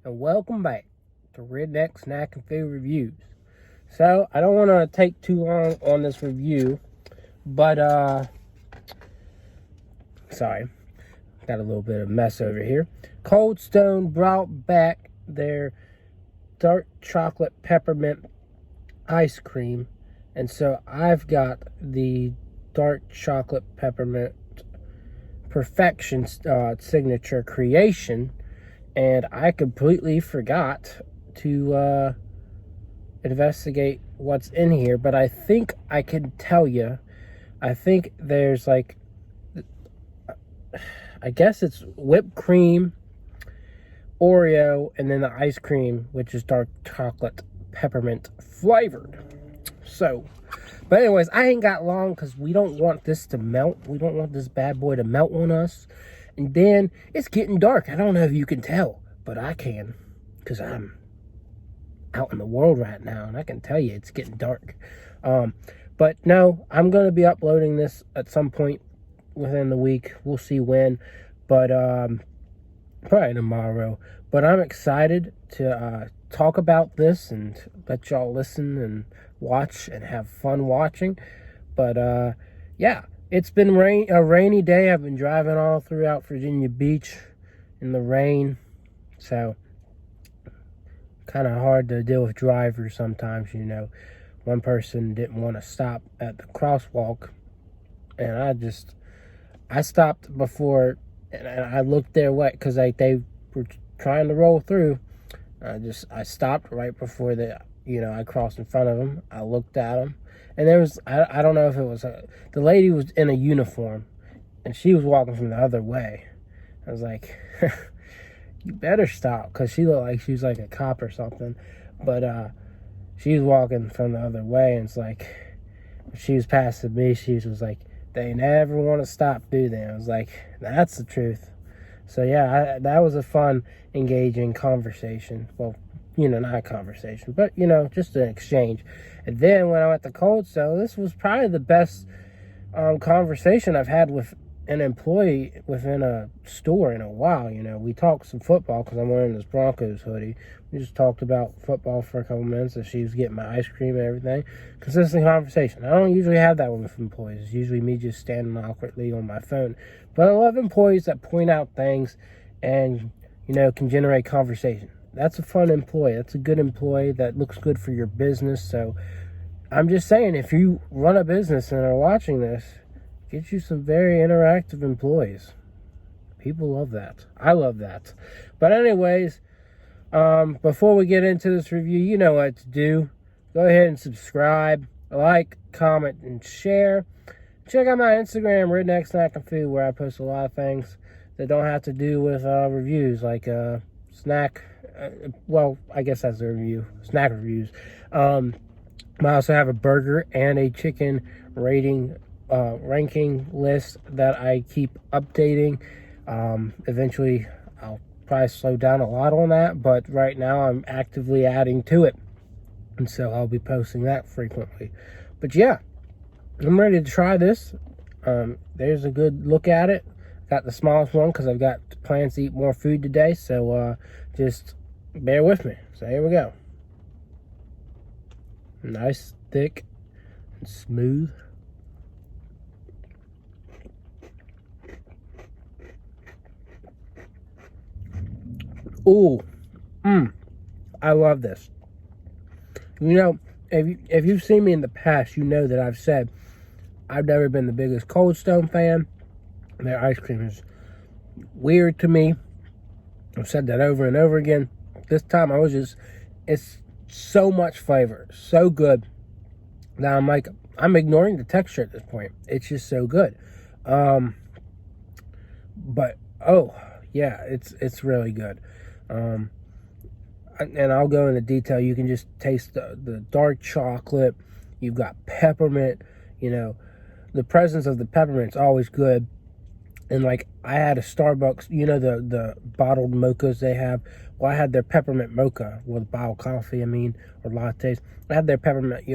and welcome back to Redneck Snack and Food Reviews. So, I don't want to take too long on this review, but, sorry, got a little bit of mess over here. Cold Stone brought back their dark chocolate peppermint ice cream, and so I've got the dark chocolate peppermint perfection signature creation, and I completely forgot to investigate what's in here, but I think I can tell you. I think there's like, I guess it's whipped cream, Oreo, and then the ice cream, which is dark chocolate peppermint flavored. So, but anyways, I ain't got long because we don't want this to melt. We don't want this bad boy to melt on us. And then it's getting dark. I don't know if you can tell, but I can, because I'm out in the world right now, and I can tell you it's getting dark. But no, I'm going to be uploading this at some point within the week. We'll see when, but probably tomorrow. But I'm excited to talk about this and let y'all listen and watch and have fun watching. But yeah, it's been a rainy day. I've been driving all throughout Virginia Beach in the rain, so kind of hard to deal with drivers sometimes. One person didn't want to stop at the crosswalk, and I stopped before, and I looked their way because they were trying to roll through. I stopped right before I crossed in front of them. I looked at them, and there was, I don't know if it was, the lady was in a uniform, and she was walking from the other way. I was like, you better stop, because she looked like she was like a cop or something. But she was walking from the other way, and it's like, she was passing me, she was like, they never want to stop, do they? I was like, that's the truth. So yeah, that was a fun, engaging conversation. Well, not a conversation, but just an exchange. And then when I went to Cold Stone, this was probably the best conversation I've had with an employee within a store in a while. We talked some football because I'm wearing this Broncos hoodie. We just talked about football for a couple minutes, and she was getting my ice cream and everything. Consistent conversation. I don't usually have that with employees. It's usually me just standing awkwardly on my phone. But I love employees that point out things and, can generate conversation. That's a fun employee. That's a good employee that looks good for your business. So I'm just saying, if you run a business and are watching this, get you some very interactive employees. People love that. I love that. But anyways, before we get into this review, you know what to do. Go ahead and subscribe, like, comment, and share. Check out my Instagram, Redneck Snack and Food, where I post a lot of things that don't have to do with reviews, like snack. Well, I guess that's a review. Snack reviews. I also have a burger and a chicken ranking list that I keep updating. Eventually, I'll probably slow down a lot on that, but right now I'm actively adding to it, and so I'll be posting that frequently. But yeah, I'm ready to try this. There's a good look at it. Got the smallest one because I've got plans to eat more food today, so just bear with me. So here we go. Nice, thick, and smooth. Ooh, I love this. If you've seen me in the past, you know that I've said I've never been the biggest Cold Stone fan. Their ice cream is weird to me. I've said that over and over again. This time it's so much flavor, so good, that I'm ignoring the texture at this point. It's just so good. But oh yeah, it's really good. And I'll go into detail. You can just taste the dark chocolate. You've got peppermint. The presence of the peppermint's always good. And like, I had a Starbucks, the bottled mochas they have. Well, I had their peppermint mocha with bottled coffee, or lattes. I had their peppermint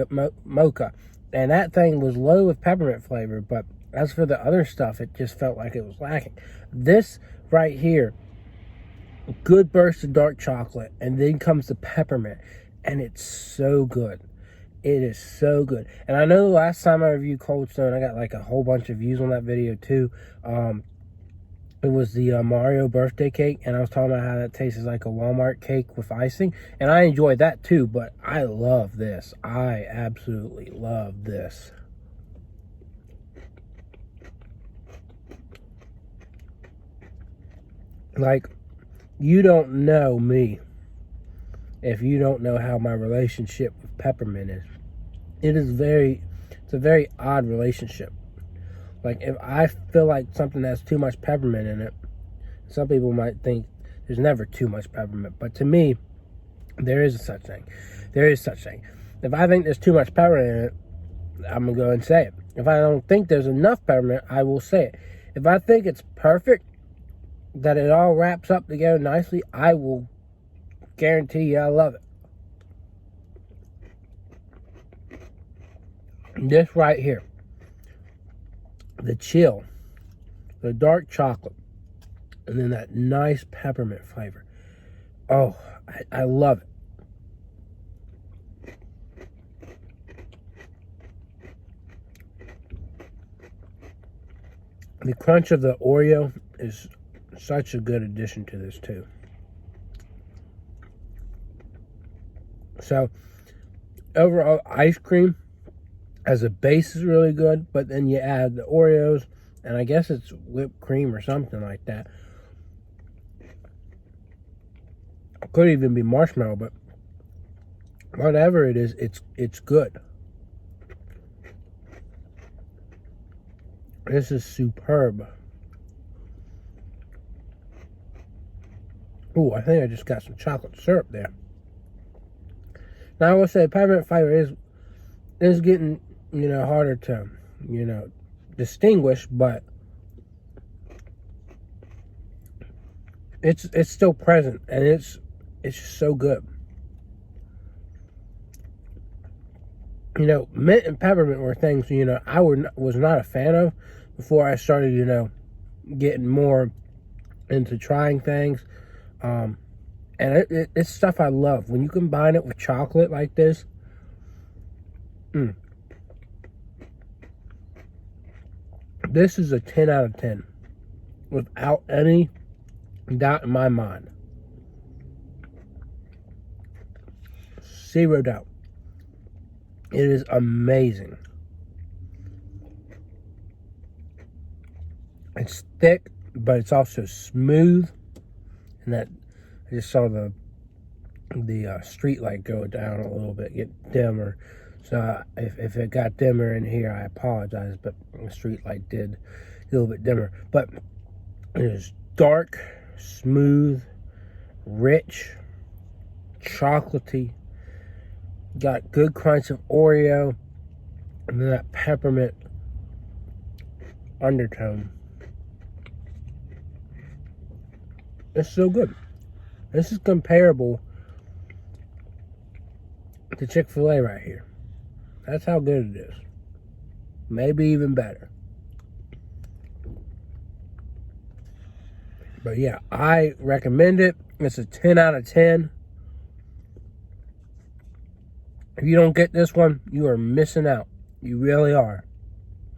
mocha, and that thing was low with peppermint flavor. But as for the other stuff, it just felt like it was lacking. This right here good burst of dark chocolate, and then comes the peppermint, and it's so good. It is so good. And I know the last time I reviewed Cold Stone, I got like a whole bunch of views on that video too. It was the Mario birthday cake, and I was talking about how that tastes like a Walmart cake with icing, and I enjoyed that too, but I love this. I absolutely love this. Like, you don't know me if you don't know how my relationship with peppermint is. It's a very odd relationship. Like, if I feel like something has too much peppermint in it, some people might think there's never too much peppermint, but to me, there is such thing. There is such thing. If I think there's too much peppermint in it, I'm gonna go and say it. If I don't think there's enough peppermint, I will say it. If I think it's perfect, that it all wraps up together nicely, I will guarantee you I love it. This right here, the chill, the dark chocolate, and then that nice peppermint flavor. Oh, I love it. The crunch of the Oreo is such a good addition to this too. So overall, ice cream as a base is really good, but then you add the Oreos, and I guess it's whipped cream or something like that. It could even be marshmallow, but whatever it is, it's good. This is superb. Oh, I think I just got some chocolate syrup there. Now I will say peppermint flavor is getting, harder to, distinguish, but it's still present, and it's just so good. Mint and peppermint were things, I was not a fan of before I started, getting more into trying things. And it's stuff I love. When you combine it with chocolate like this, this is a 10 out of 10. Without any doubt in my mind. Zero doubt. It is amazing. It's thick, but it's also smooth. And that, I just saw the street light go down a little bit, get dimmer. So if it got dimmer in here, I apologize, but the street light did get a little bit dimmer. But it is dark, smooth, rich, chocolatey. Got good crunch of Oreo, and then that peppermint undertone. It's so good. This is comparable to Chick-fil-A right here. That's how good it is. Maybe even better. But yeah, I recommend it. It's a 10 out of 10. If you don't get this one, you are missing out. You really are.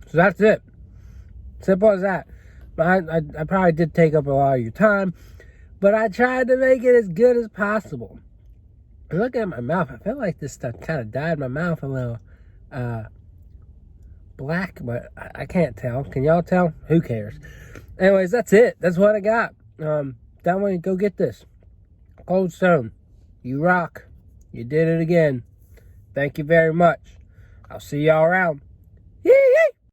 So that's it. Simple as that. I probably did take up a lot of your time, but I tried to make it as good as possible. And look at my mouth. I feel like this stuff kind of dyed my mouth a little black, but I can't tell. Can y'all tell? Who cares? Anyways, that's it. That's what I got. That way, go get this. Cold Stone. You rock. You did it again. Thank you very much. I'll see y'all around.